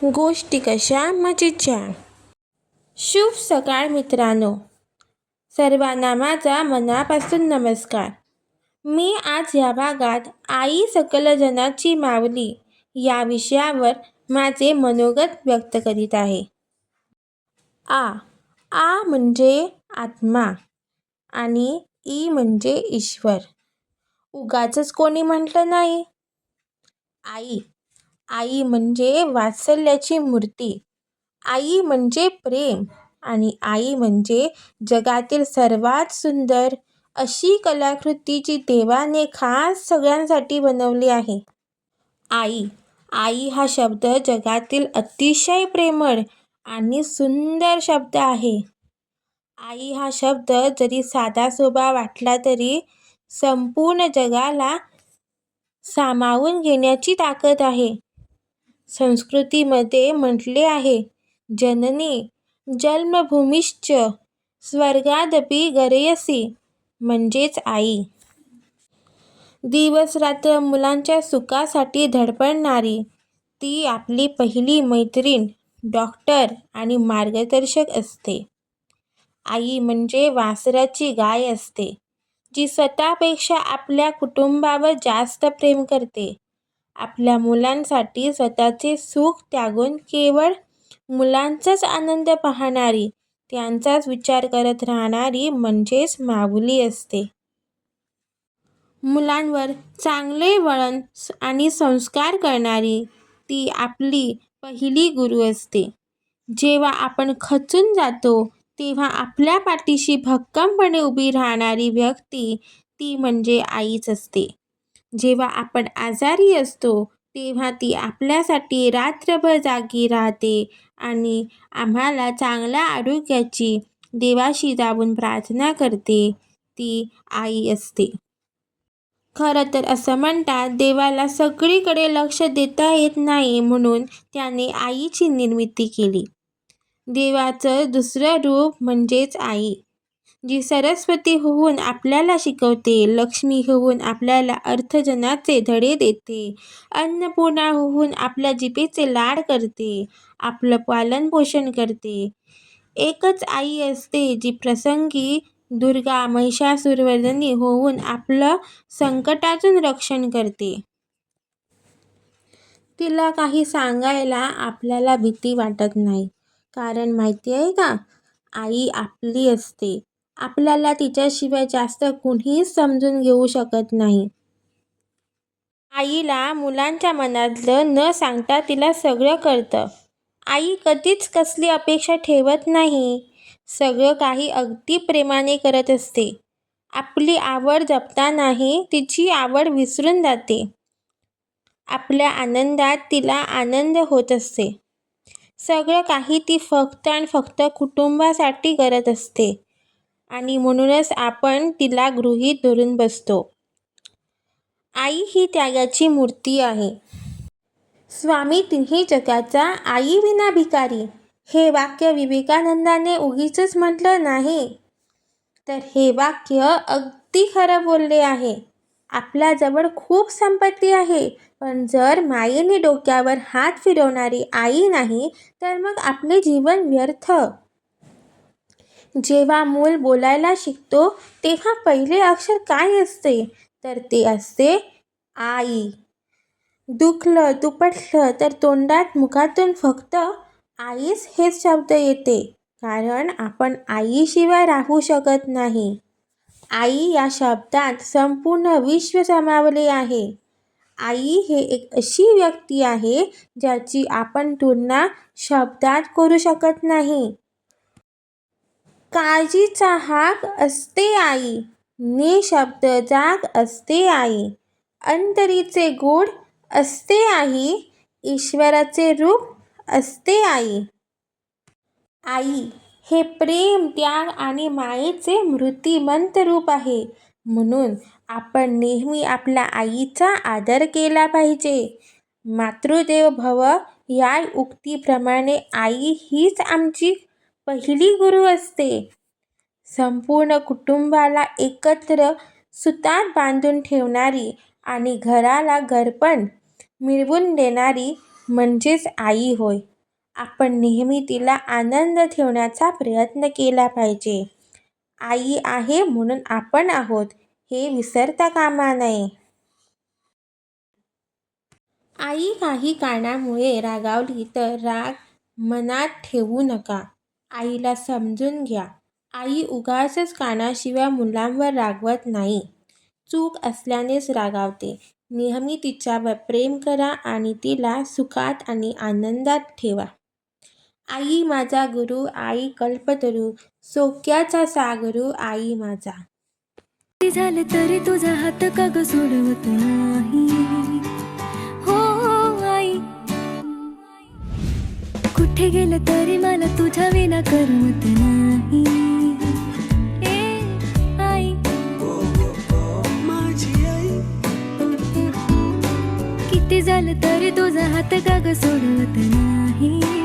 गोष्टी कशा मजेच्या. शुभ सकाळ मित्रांनो, सर्वांना माझा मनापासून नमस्कार. मी आज या भागात आई सकल जनाची मावली या विषयावर माझे मनोगत व्यक्त करीत आहे. आ म्हणजे आत्मा आणि ई म्हणजे ईश्वर. उगाचच कोणी म्हटलं नाही. आई म्हणजे वात्सल्याची मूर्ती. आई म्हणजे प्रेम आणि आई म्हणजे जगातील सर्वात सुंदर अशी कलाकृती जी देवाने खास सगळ्यांसाठी बनवली आहे. आई हा शब्द जगातील अतिशय प्रेमळ आणि सुंदर शब्द आहे. आई हा शब्द जरी साधासोपा वाटला तरी संपूर्ण जगाला सामावून घेण्याची ताकद आहे. संस्कृतीमध्ये म्हटले आहे, जननी जन्मभूमिश्च स्वर्गादपि गरीयसी, म्हणजेच आई. दिवस रात्र मुलांच्या सुखासाठी धडपडणारी ती आपली पहिली मैत्रीण, डॉक्टर आणि मार्गदर्शक असते. आई म्हणजे वासराची गाय असते, जी स्वतःपेक्षा आपल्या कुटुंबावर जास्त प्रेम करते. आपल्या मुलांसाठी स्वतःचे सुख त्यागून केवळ मुलांचाच आनंद पाहणारी, त्यांचाच विचार करत राहणारी म्हणजेच माऊली असते. मुलांवर चांगले वळण आणि संस्कार करणारी ती आपली पहिली गुरु असते. जेव्हा आपण खचून जातो तेव्हा आपल्या पाठीशी भक्कमपणे उभी राहणारी व्यक्ती ती म्हणजे आईच असते. जेव्हा आपण आजारी असतो तेव्हा ती आपल्यासाठी रात्रभर जागी राहते आणि आम्हाला चांगल्या आरोग्याची देवाशी जाऊन प्रार्थना करते, ती आई असते. खरं तर असं म्हणतात, देवाला सगळीकडे लक्ष देता येत नाही म्हणून त्याने आईची निर्मिती केली. देवाचं दुसरं रूप म्हणजेच आई, जी सरस्वती होऊन आपल्याला शिकवते, लक्ष्मी होऊन आपल्याला अर्थजनाचे धडे देते, अन्नपूर्णा होऊन आपल्या जिभेचे लाड करते, आपलं पालनपोषण करते. एकच आई असते जी प्रसंगी दुर्गा महिषासुरवर्धिनी होऊन आपलं संकटातून रक्षण करते. तिला काही सांगायला आपल्याला भीती वाटत नाही, कारण माहिती आहे का, आई आपली असते. आपल्याला तिच्याशिवाय जास्त कुणीच समजून घेऊ शकत नाही. आईला मुलांच्या मनातलं न सांगता तिला सगळं कळतं. आई कधीच कसली अपेक्षा ठेवत नाही. सगळं काही अगदी प्रेमाने करत असते. आपली आवड जपतानाही तिची आवड विसरून जाते. आपल्या आनंदात तिला आनंद होत असते. सगळं काही ती फक्त आणि फक्त कुटुंबासाठी करत असते आणि म्हणूनच आपण तिला गृहीत धरून बसतो. आई ही त्यागाची मूर्ती आहे. स्वामी तिन्ही जगाचा आई विना भिकारी, हे वाक्य विवेकानंदाने उगीचच म्हटलं नाही, तर हे वाक्य अगदी खरं बोलले आहे. आपल्याजवळ खूप संपत्ती आहे, पण जर मायेने डोक्यावर हात फिरवणारी आई नाही तर मग आपले जीवन व्यर्थ. जेव्हा मूल बोलायला शिकतो तेव्हा पहिले अक्षर काय असते, तर ते असते आई. दुखलं दुपटलं तर तोंडात मुखातून फक्त आईच हेच शब्द येते, कारण आपण आईशिवाय राहू शकत नाही. आई या शब्दात संपूर्ण विश्व सामावले आहे. आई हे एक अशी व्यक्ती आहे ज्याची आपण तुलना शब्दात करू शकत नाही. काळजीचा हाक असते आई, निशब्द जाग असते आई, अंतरीचे गूढ असते आई, ईश्वराचे रूप असते आई. आई हे प्रेम, त्याग आणि मायेचे मूर्तिमंत रूप आहे. म्हणून आपण नेहमी आपल्या आईचा आदर केला पाहिजे. मातृदेवो भव या उक्तीप्रमाणे आई हीच आमची पहिली गुरु असते. संपूर्ण कुटुंबाला एकत्र सुतात बांधून ठेवणारी आणि घराला घरपण मिळवून देणारी म्हणजेच आई होय. आपण नेहमी तिला आनंद ठेवण्याचा प्रयत्न केला पाहिजे. आई आहे म्हणून आपण आहोत हे विसरता कामा नये. आई काही कारणामुळे रागावली तर राग मनात ठेवू नका. आईला समजून घ्या. आई उगाचच कानाशिवाय मुलांवर रागवत नाही. चूक असल्यानेच रागावते. नेहमी तिच्यावर प्रेम करा आणि तिला सुखात आणि आनंदात ठेवा. आई माझा गुरु, आई कल्पतरू, सौख्याचा सागरू, आई माझा. किती झाले तरी तुझा हात का ग सोडवत नाही. हो आई, कुठे गेलं तरी मला तुझ्या विना करमत नाही. ए आई, माझी आई. किती झालं तरी तुझा हात का ग सोडवत नाही.